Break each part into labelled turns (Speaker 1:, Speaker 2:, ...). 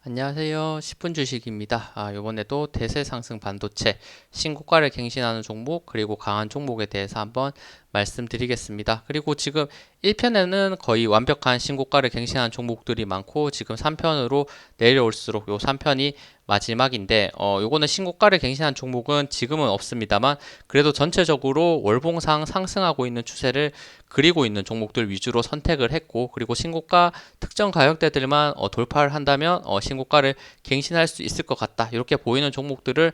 Speaker 1: 안녕하세요. 10분 주식입니다. 요번에도 대세 상승 반도체, 신고가를 갱신하는 종목, 그리고 강한 종목에 대해서 한번 말씀드리겠습니다. 그리고 지금 1편에는 거의 완벽한 신고가를 갱신하는 종목들이 많고, 지금 3편으로 내려올수록 요 3편이 마지막인데, 요거는 신고가를 갱신한 종목은 지금은 없습니다만, 그래도 전체적으로 월봉상 상승하고 있는 추세를 그리고 있는 종목들 위주로 선택을 했고, 그리고 신고가 특정 가격대들만 돌파를 한다면 신고가를 갱신할 수 있을 것 같다. 이렇게 보이는 종목들을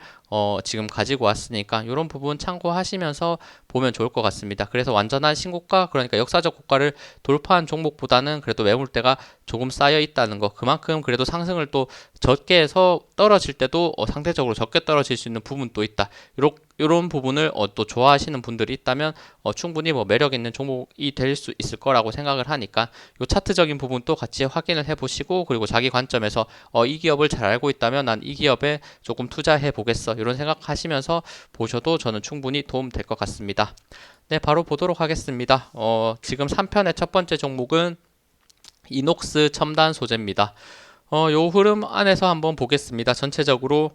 Speaker 1: 지금 가지고 왔으니까 이런 부분 참고하시면서 보면 좋을 것 같습니다. 그래서 완전한 신고가, 그러니까 역사적 고가를 돌파한 종목보다는 그래도 매물대가 조금 쌓여 있다는 거, 그만큼 그래도 상승을 또 적게 해서 떨어질 때도 상대적으로 적게 떨어질 수 있는 부분도 있다. 이런 부분을 또 좋아하시는 분들이 있다면 충분히 뭐 매력 있는 종목이 될 수 있을 거라고 생각을 하니까 요 차트적인 부분도 같이 확인을 해보시고, 그리고 자기 관점에서 이 기업을 잘 알고 있다면 난 이 기업에 조금 투자해 보겠어, 이런 생각하시면서 보셔도 저는 충분히 도움 될 것 같습니다. 네, 바로 보도록 하겠습니다. 지금 3편의 첫 번째 종목은 이녹스 첨단 소재입니다. 요 흐름 안에서 한번 보겠습니다. 전체적으로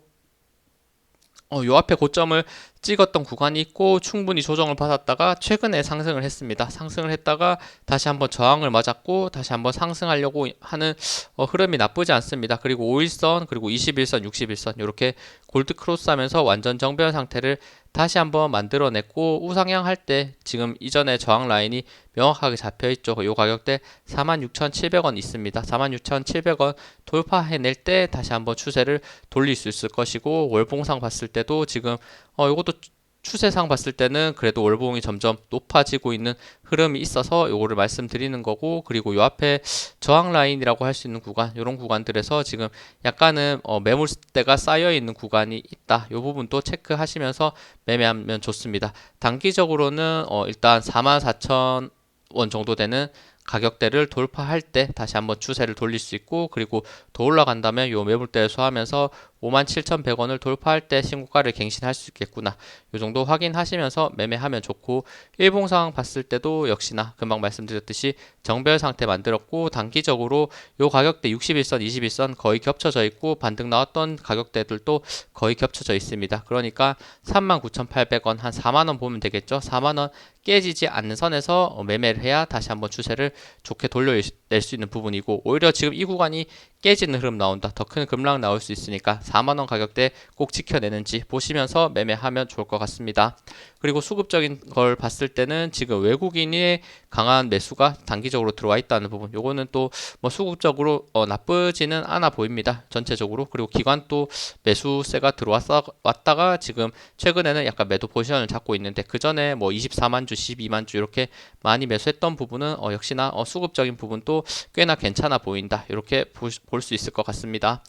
Speaker 1: 요 앞에 고점을 찍었던 구간이 있고 충분히 조정을 받았다가 최근에 상승을 했습니다. 상승을 했다가 다시 한번 저항을 맞았고 다시 한번 상승하려고 하는 흐름이 나쁘지 않습니다. 그리고 5일선 그리고 21선, 61선 이렇게 골드 크로스 하면서 완전 정배열 상태를 다시 한번 만들어냈고, 우상향 할 때 지금 이전에 저항 라인이 명확하게 잡혀 있죠. 이 가격대 46,700원 있습니다. 46,700원 돌파해낼 때 다시 한번 추세를 돌릴 수 있을 것이고, 월봉상 봤을 때도 지금 이것도 추세상 봤을 때는 그래도 월봉이 점점 높아지고 있는 흐름이 있어서 요거를 말씀드리는 거고, 그리고 요 앞에 저항 라인이라고 할 수 있는 구간, 이런 구간들에서 지금 약간은 매물대가 쌓여 있는 구간이 있다. 요 부분도 체크하시면서 매매하면 좋습니다. 단기적으로는 일단 44,000원 정도 되는 가격대를 돌파할 때 다시 한번 추세를 돌릴 수 있고, 그리고 더 올라간다면 요 매물대를 소화하면서 57,100원을 돌파할 때 신고가를 갱신할 수 있겠구나, 요 정도 확인하시면서 매매하면 좋고, 일봉 상황 봤을 때도 역시나 금방 말씀드렸듯이 정배열 상태 만들었고, 단기적으로 요 가격대 61선, 21선 거의 겹쳐져 있고, 반등 나왔던 가격대들도 거의 겹쳐져 있습니다. 그러니까 39,800원, 한 4만원 보면 되겠죠. 4만원 깨지지 않는 선에서 매매를 해야 다시 한번 추세를 좋게 돌려낼 수 있는 부분이고, 오히려 지금 이 구간이 깨지는 흐름 나온다, 더 큰 급락 나올 수 있으니까 4만원 가격대 꼭 지켜내는지 보시면서 매매하면 좋을 것 같습니다. 그리고 수급적인 걸 봤을 때는 지금 외국인의 강한 매수가 단기적으로 들어와 있다는 부분, 요거는 또 뭐 수급적으로 나쁘지는 않아 보입니다, 전체적으로. 그리고 기관도 매수세가 들어왔다가 지금 최근에는 약간 매도 포지션을 잡고 있는데, 그 전에 뭐 24만 주, 12만 주 이렇게 많이 매수했던 부분은 역시나 수급적인 부분도 꽤나 괜찮아 보인다, 이렇게 볼 수 있을 것 같습니다.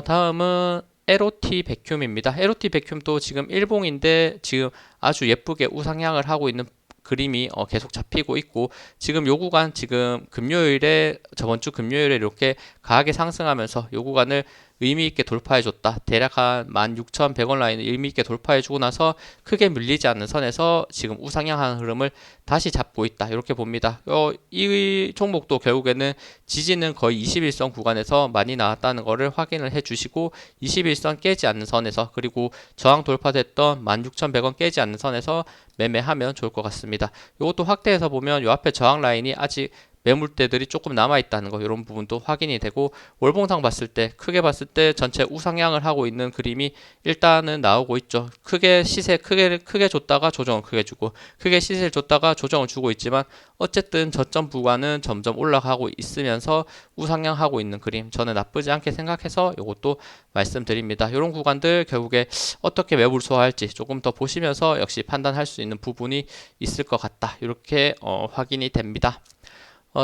Speaker 1: 다음은 LOT 백큐음입니다. LOT 백큐음도 지금 일봉인데 지금 아주 예쁘게 우상향을 하고 있는 그림이 계속 잡히고 있고, 지금 요 구간, 지금 금요일에, 저번 주 금요일에 이렇게 강하게 상승하면서 요 구간을 의미 있게 돌파해 줬다. 대략 한 16,100원 라인을 의미 있게 돌파해 주고 나서 크게 밀리지 않는 선에서 지금 우상향하는 흐름을 다시 잡고 있다, 이렇게 봅니다. 이 종목도 결국에는 지지는 거의 21선 구간에서 많이 나왔다는 것을 확인을 해 주시고, 21선 깨지 않는 선에서, 그리고 저항 돌파됐던 16,100원 깨지 않는 선에서 매매하면 좋을 것 같습니다. 이것도 확대해서 보면 요 앞에 저항 라인이 아직 매물대들이 조금 남아 있다는 거, 이런 부분도 확인이 되고, 월봉상 봤을 때, 크게 봤을 때 전체 우상향을 하고 있는 그림이 일단은 나오고 있죠. 크게 시세 크게 줬다가 조정을 크게 주고, 크게 시세를 줬다가 조정을 주고 있지만, 어쨌든 저점 구간은 점점 올라가고 있으면서 우상향하고 있는 그림, 저는 나쁘지 않게 생각해서 이것도 말씀드립니다. 이런 구간들 결국에 어떻게 매물 소화할지 조금 더 보시면서 역시 판단할 수 있는 부분이 있을 것 같다, 이렇게 확인이 됩니다.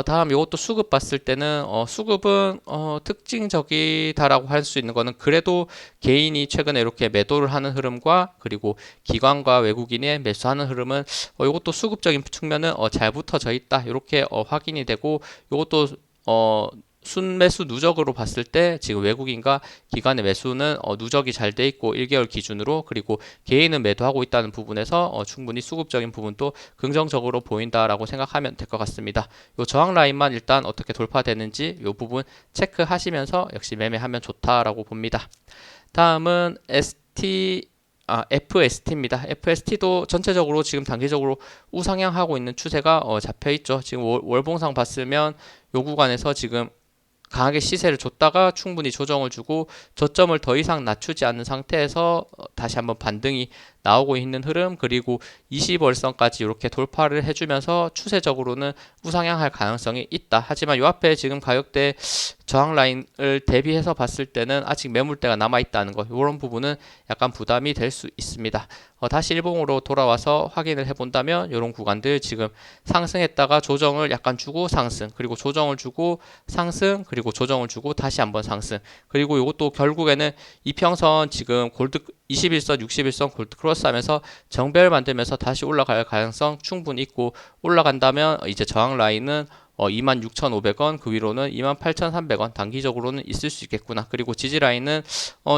Speaker 1: 다음 이것도 수급 봤을 때는 수급은 특징적이다라고 할 수 있는 거는, 그래도 개인이 최근에 이렇게 매도를 하는 흐름과 그리고 기관과 외국인의 매수하는 흐름은 이것도 수급적인 측면은 잘 붙어져 있다, 이렇게 확인이 되고, 이것도 순매수 누적으로 봤을 때 지금 외국인과 기관의 매수는 누적이 잘 돼 있고 1개월 기준으로, 그리고 개인은 매도하고 있다는 부분에서 충분히 수급적인 부분도 긍정적으로 보인다라고 생각하면 될 것 같습니다. 요 저항 라인만 일단 어떻게 돌파되는지 요 부분 체크하시면서 역시 매매하면 좋다라고 봅니다. 다음은 FST입니다. FST도 전체적으로 지금 단기적으로 우상향하고 있는 추세가 잡혀 있죠. 지금 월봉상 봤으면 요 구간에서 지금 강하게 시세를 줬다가 충분히 조정을 주고 저점을 더 이상 낮추지 않는 상태에서 다시 한번 반등이 나오고 있는 흐름, 그리고 20월선까지 이렇게 돌파를 해주면서 추세적으로는 우상향할 가능성이 있다. 하지만 이 앞에 지금 가격대 저항 라인을 대비해서 봤을 때는 아직 매물대가 남아있다는 것, 이런 부분은 약간 부담이 될 수 있습니다. 다시 일봉으로 돌아와서 확인을 해본다면 이런 구간들 지금 상승했다가 조정을 약간 주고 상승, 그리고 조정을 주고 상승, 그리고 조정을 주고 다시 한번 상승, 그리고 이것도 결국에는 이평선 지금 골드 21선, 61선 골드 크로스 하면서 정배열 만들면서 다시 올라갈 가능성 충분히 있고, 올라간다면 이제 저항 라인은 26,500원, 그 위로는 28,300원 단기적으로는 있을 수 있겠구나. 그리고 지지 라인은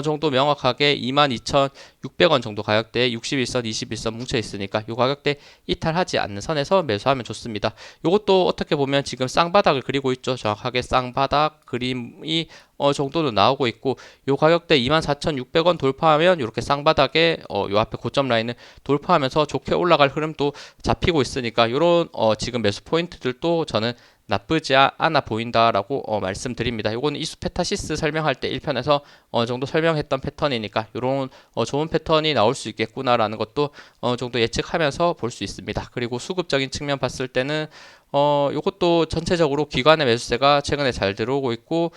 Speaker 1: 정도 명확하게 22,600원 정도 가격대에 61선, 21선 뭉쳐 있으니까 이 가격대 이탈하지 않는 선에서 매수하면 좋습니다. 이것도 어떻게 보면 지금 쌍바닥을 그리고 있죠. 정확하게 쌍바닥 그림이 정도는 나오고 있고, 요 가격대 24,600원 돌파하면 이렇게 쌍바닥에 요 앞에 고점 라인을 돌파하면서 좋게 올라갈 흐름도 잡히고 있으니까 요런 지금 매수 포인트들도 저는 나쁘지 않아 보인다라고 말씀드립니다. 요거는 이수페타시스 설명할 때 1편에서 어느 정도 설명했던 패턴이니까 요런 좋은 패턴이 나올 수 있겠구나라는 것도 어느 정도 예측하면서 볼 수 있습니다. 그리고 수급적인 측면 봤을 때는 요것도 전체적으로 기관의 매수세가 최근에 잘 들어오고 있고,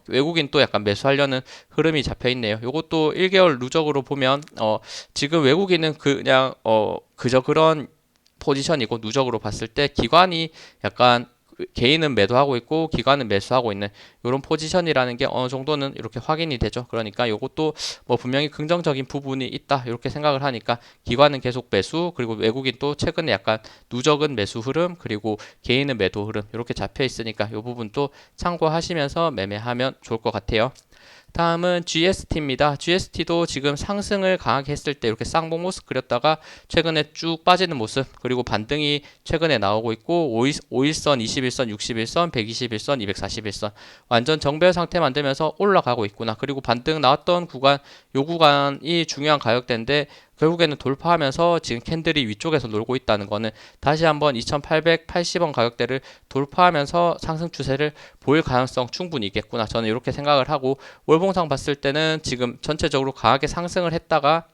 Speaker 1: 외국인 또 약간 매수하려는 흐름이 잡혀 있네요. 요것도 1개월 누적으로 보면, 지금 외국인은 그냥, 그저 그런 포지션이고, 누적으로 봤을 때 기관이 약간 개인은 매도하고 있고 기관은 매수하고 있는 이런 포지션이라는 게 어느 정도는 이렇게 확인이 되죠. 그러니까 이것도 뭐 분명히 긍정적인 부분이 있다 이렇게 생각을 하니까, 기관은 계속 매수, 그리고 외국인 또 최근에 약간 누적은 매수 흐름, 그리고 개인은 매도 흐름 이렇게 잡혀 있으니까 이 부분도 참고하시면서 매매하면 좋을 것 같아요. 다음은 GST입니다. GST도 지금 상승을 강하게 했을 때 이렇게 쌍봉 모습 그렸다가 최근에 쭉 빠지는 모습, 그리고 반등이 최근에 나오고 있고 5일선, 21선, 61선, 121선, 241선 완전 정배열 상태 만들면서 올라가고 있구나. 그리고 반등 나왔던 구간, 요 구간이 중요한 가격대인데 결국에는 돌파하면서 지금 캔들이 위쪽에서 놀고 있다는 거는 다시 한번 2880원 가격대를 돌파하면서 상승 추세를 보일 가능성 충분히 있겠구나. 저는 이렇게 생각을 하고, 월봉상 봤을 때는 지금 전체적으로 강하게 상승을 했다가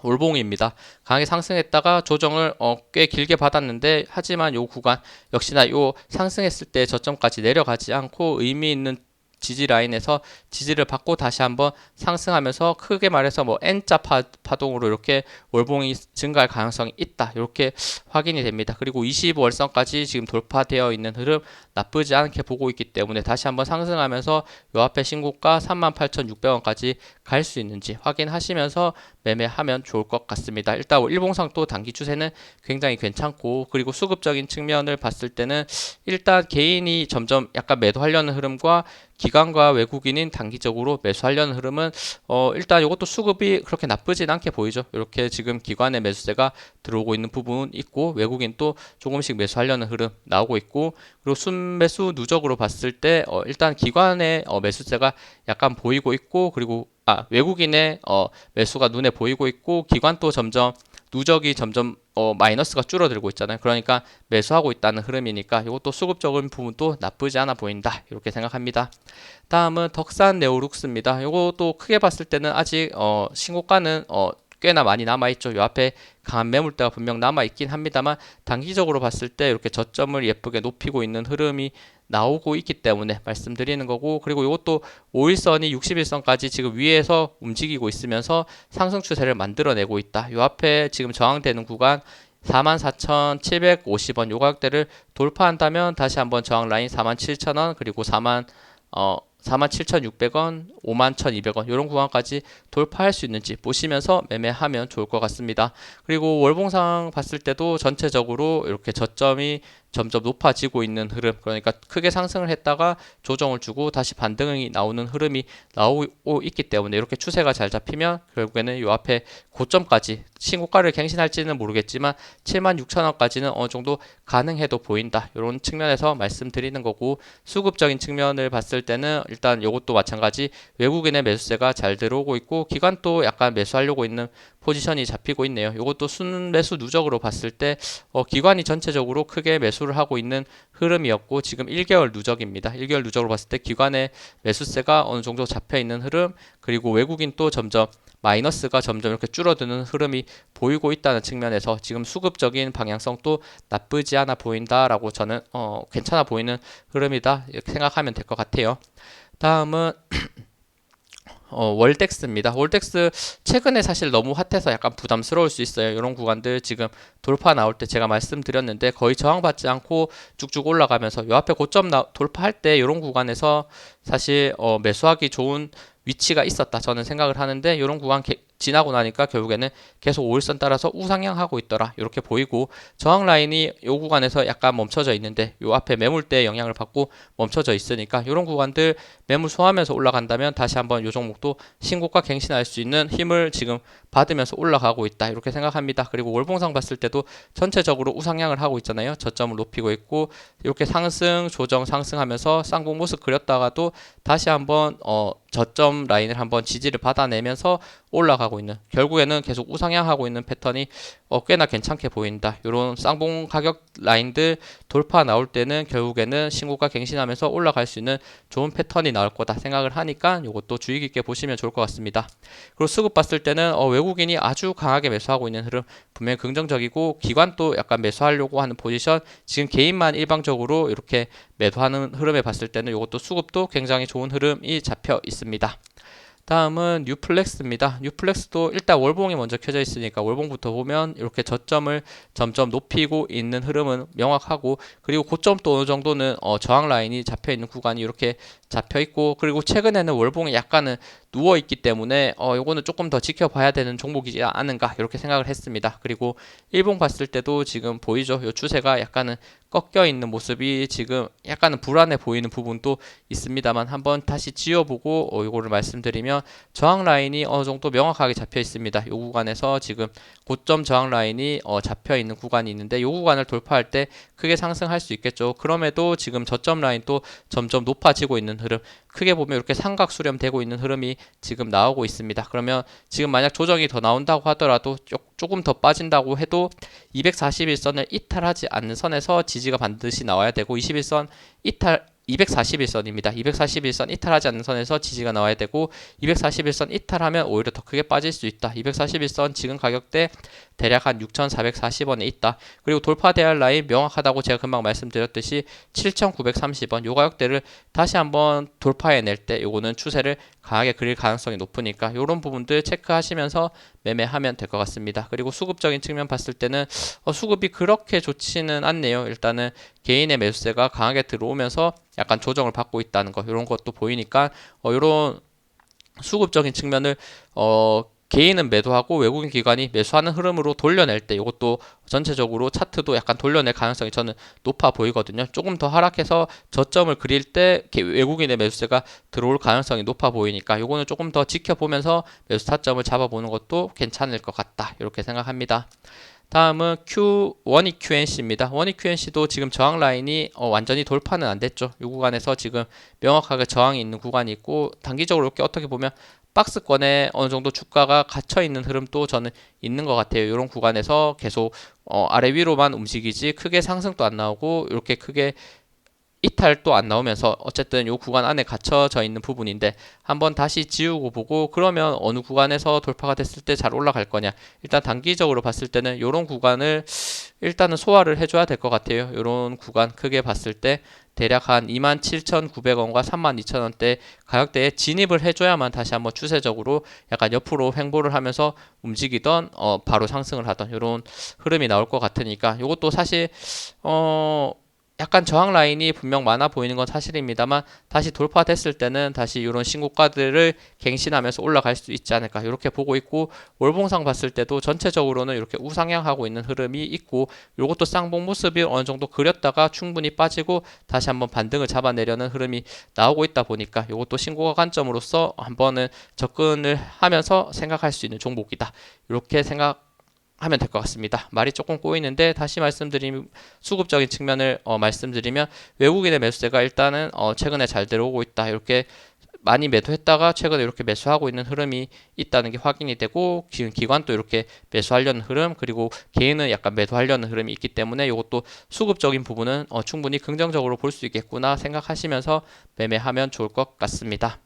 Speaker 1: 월봉입니다. 강하게 상승했다가 조정을 꽤 길게 받았는데, 하지만 요 구간 역시나 요 상승했을 때 저점까지 내려가지 않고 의미 있는 지지 라인에서 지지를 받고 다시 한번 상승하면서 크게 말해서 뭐 N자 파동으로 이렇게 월봉이 증가할 가능성이 있다 이렇게 확인이 됩니다. 그리고 20월선까지 지금 돌파되어 있는 흐름 나쁘지 않게 보고 있기 때문에 다시 한번 상승하면서 요 앞에 신고가 38,600원까지 갈 수 있는지 확인하시면서 매매하면 좋을 것 같습니다. 일단 일봉상 또 단기 추세는 굉장히 괜찮고, 그리고 수급적인 측면을 봤을 때는 일단 개인이 점점 약간 매도하려는 흐름과 기관과 외국인인 단기적으로 매수하려는 흐름은 일단 이것도 수급이 그렇게 나쁘진 않게 보이죠. 이렇게 지금 기관의 매수세가 들어오고 있는 부분 있고, 외국인 또 조금씩 매수하려는 흐름 나오고 있고, 그리고 순매수 누적으로 봤을 때 일단 기관의 매수세가 약간 보이고 있고, 그리고 외국인의 매수가 눈에 보이고 있고, 기관 또 점점 누적이 점점 마이너스가 줄어들고 있잖아요. 그러니까 매수하고 있다는 흐름이니까 이것도 수급적인 부분도 나쁘지 않아 보인다 이렇게 생각합니다. 다음은 덕산 네오룩스입니다. 이것도 크게 봤을 때는 아직 신고가는 꽤나 많이 남아있죠. 요 앞에 강한 매물대가 분명 남아있긴 합니다만, 단기적으로 봤을 때 이렇게 저점을 예쁘게 높이고 있는 흐름이 나오고 있기 때문에 말씀드리는 거고, 그리고 이것도 5일선이 61선까지 지금 위에서 움직이고 있으면서 상승 추세를 만들어내고 있다. 요 앞에 지금 저항되는 구간 44,750원 요 가격대를 돌파한다면 다시 한번 저항 라인 47,000원, 그리고 47,600원, 51,200원 이런 구간까지 돌파할 수 있는지 보시면서 매매하면 좋을 것 같습니다. 그리고 월봉상 봤을 때도 전체적으로 이렇게 저점이 점점 높아지고 있는 흐름, 그러니까 크게 상승을 했다가 조정을 주고 다시 반등이 나오는 흐름이 나오고 있기 때문에 이렇게 추세가 잘 잡히면 결국에는 요 앞에 고점까지 신고가를 갱신할지는 모르겠지만 76,000원까지는 어느 정도 가능해도 보인다. 이런 측면에서 말씀드리는 거고, 수급적인 측면을 봤을 때는 일단 이것도 마찬가지 외국인의 매수세가 잘 들어오고 있고 기관도 약간 매수하려고 있는 포지션이 잡히고 있네요. 이것도 순매수 누적으로 봤을 때 기관이 전체적으로 크게 매수를 하고 있는 흐름이었고 지금 1개월 누적입니다. 1개월 누적으로 봤을 때 기관의 매수세가 어느 정도 잡혀 있는 흐름, 그리고 외국인 또 점점 마이너스가 점점 이렇게 줄어드는 흐름이 보이고 있다는 측면에서 지금 수급적인 방향성도 나쁘지 않아 보인다라고 저는 괜찮아 보이는 흐름이다 이렇게 생각하면 될 것 같아요. 다음은 월덱스입니다. 월덱스 최근에 사실 너무 핫해서 약간 부담스러울 수 있어요. 이런 구간들 지금 돌파 나올 때 제가 말씀드렸는데 거의 저항받지 않고 쭉쭉 올라가면서 요 앞에 고점 돌파할 때 이런 구간에서 사실 매수하기 좋은 위치가 있었다 저는 생각을 하는데, 이런 구간 지나고 나니까 결국에는 계속 5일선 따라서 우상향하고 있더라 이렇게 보이고, 저항 라인이 요 구간에서 약간 멈춰져 있는데 요 앞에 매물대 영향을 받고 멈춰져 있으니까 이런 구간들 매물 소화하면서 올라간다면 다시 한번 요 종목도 신고가 갱신할 수 있는 힘을 지금 받으면서 올라가고 있다 이렇게 생각합니다. 그리고 월봉상 봤을 때도 전체적으로 우상향을 하고 있잖아요. 저점을 높이고 있고 이렇게 상승 조정 상승하면서 쌍봉 모습 그렸다가도 다시 한번 저점 라인을 한번 지지를 받아내면서 올라가고 있는, 결국에는 계속 우상향하고 있는 패턴이 꽤나 괜찮게 보인다. 이런 쌍봉 가격 라인들 돌파 나올 때는 결국에는 신고가 갱신하면서 올라갈 수 있는 좋은 패턴이 나올 거다 생각을 하니까 이것도 주의 깊게 보시면 좋을 것 같습니다. 그리고 수급 봤을 때는 외국인이 아주 강하게 매수하고 있는 흐름 분명히 긍정적이고, 기관도 약간 매수하려고 하는 포지션, 지금 개인만 일방적으로 이렇게 매도하는 흐름에 봤을 때는 이것도 수급도 굉장히 좋은 흐름이 잡혀 있습니다. 다음은 뉴플렉스입니다. 뉴플렉스도 일단 월봉이 먼저 켜져 있으니까 월봉부터 보면 이렇게 저점을 점점 높이고 있는 흐름은 명확하고, 그리고 고점도 어느 정도는 저항 라인이 잡혀 있는 구간이 이렇게 잡혀 있고, 그리고 최근에는 월봉이 약간은 누워 있기 때문에 요거는 조금 더 지켜봐야 되는 종목이지 않은가 이렇게 생각을 했습니다. 그리고 일봉 봤을 때도 지금 보이죠? 요 추세가 약간은 꺾여 있는 모습이 지금 약간은 불안해 보이는 부분도 있습니다만 한번 다시 지어보고 이거를 말씀드리면, 저항 라인이 어느 정도 명확하게 잡혀 있습니다. 이 구간에서 지금 고점 저항 라인이 잡혀 있는 구간이 있는데 이 구간을 돌파할 때 크게 상승할 수 있겠죠. 그럼에도 지금 저점 라인 또 점점 높아지고 있는 흐름, 크게 보면 이렇게 삼각 수렴되고 있는 흐름이 지금 나오고 있습니다. 그러면 지금 만약 조정이 더 나온다고 하더라도 조금 더 빠진다고 해도 241선을 이탈하지 않는 선에서 지지가 반드시 나와야 되고, 21선 이탈 241선입니다. 241선 이탈하지 않는 선에서 지지가 나와야 되고, 241선 이탈하면 오히려 더 크게 빠질 수 있다. 241선 지금 가격대 대략 한 6,440원에 있다. 그리고 돌파돼야 할 라인 명확하다고 제가 금방 말씀드렸듯이 7,930원 요 가격대를 다시 한번 돌파해낼 때 요거는 추세를 강하게 그릴 가능성이 높으니까 이런 부분들 체크하시면서 매매하면 될 것 같습니다. 그리고 수급적인 측면 봤을 때는 수급이 그렇게 좋지는 않네요. 일단은 개인의 매수세가 강하게 들어오면서 약간 조정을 받고 있다는 거, 이런 것도 보이니까 이런 수급적인 측면을 개인은 매도하고 외국인 기관이 매수하는 흐름으로 돌려낼 때 이것도 전체적으로 차트도 약간 돌려낼 가능성이 저는 높아 보이거든요. 조금 더 하락해서 저점을 그릴 때 외국인의 매수세가 들어올 가능성이 높아 보이니까 이거는 조금 더 지켜보면서 매수 타점을 잡아보는 것도 괜찮을 것 같다 이렇게 생각합니다. 다음은 원익 QNC입니다. 원익 QNC도 지금 저항 라인이 완전히 돌파는 안 됐죠. 이 구간에서 지금 명확하게 저항이 있는 구간이 있고, 단기적으로 이렇게 어떻게 보면 박스권에 어느 정도 주가가 갇혀 있는 흐름도 저는 있는 것 같아요. 이런 구간에서 계속 아래 위로만 움직이지 크게 상승도 안 나오고 이렇게 크게 이탈도 안 나오면서 어쨌든 이 구간 안에 갇혀져 있는 부분인데, 한번 다시 지우고 보고 그러면 어느 구간에서 돌파가 됐을 때 잘 올라갈 거냐, 일단 단기적으로 봤을 때는 이런 구간을 일단은 소화를 해줘야 될 것 같아요. 이런 구간 크게 봤을 때 대략 한 27,900원과 32,000원대 가격대에 진입을 해줘야만 다시 한번 추세적으로 약간 옆으로 횡보를 하면서 움직이던 바로 상승을 하던 이런 흐름이 나올 것 같으니까, 이것도 사실 약간 저항 라인이 분명 많아 보이는 건 사실입니다만 다시 돌파됐을 때는 다시 이런 신고가들을 갱신하면서 올라갈 수 있지 않을까 이렇게 보고 있고, 월봉상 봤을 때도 전체적으로는 이렇게 우상향하고 있는 흐름이 있고, 이것도 쌍봉 모습이 어느 정도 그렸다가 충분히 빠지고 다시 한번 반등을 잡아내려는 흐름이 나오고 있다 보니까 이것도 신고가 관점으로서 한번은 접근을 하면서 생각할 수 있는 종목이다, 이렇게 하면 될 것 같습니다. 말이 조금 꼬이는데 다시 말씀드리면, 수급적인 측면을 말씀드리면, 외국인의 매수세가 일단은 최근에 잘 들어오고 있다, 이렇게 많이 매도했다가 최근에 이렇게 매수하고 있는 흐름이 있다는 게 확인이 되고, 지금 기관도 이렇게 매수하려는 흐름, 그리고 개인은 약간 매도하려는 흐름이 있기 때문에 이것도 수급적인 부분은 충분히 긍정적으로 볼 수 있겠구나 생각하시면서 매매하면 좋을 것 같습니다.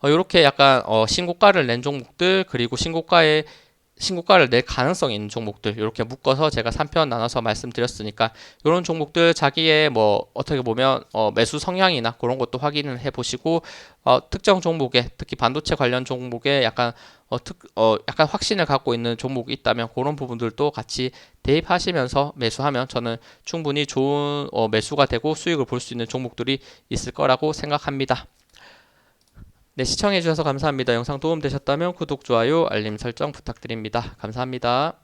Speaker 1: 이렇게 약간 신고가를 낸 종목들, 그리고 신고가를 낼 가능성이 있는 종목들, 이렇게 묶어서 제가 3편 나눠서 말씀드렸으니까, 이런 종목들 자기의 뭐 어떻게 보면 매수 성향이나 그런 것도 확인을 해 보시고, 특정 종목에, 특히 반도체 관련 종목에 약간 확신을 갖고 있는 종목이 있다면 그런 부분들도 같이 대입하시면서 매수하면 저는 충분히 좋은 매수가 되고 수익을 볼 수 있는 종목들이 있을 거라고 생각합니다. 네, 시청해주셔서 감사합니다. 영상 도움되셨다면 구독, 좋아요, 알림 설정 부탁드립니다. 감사합니다.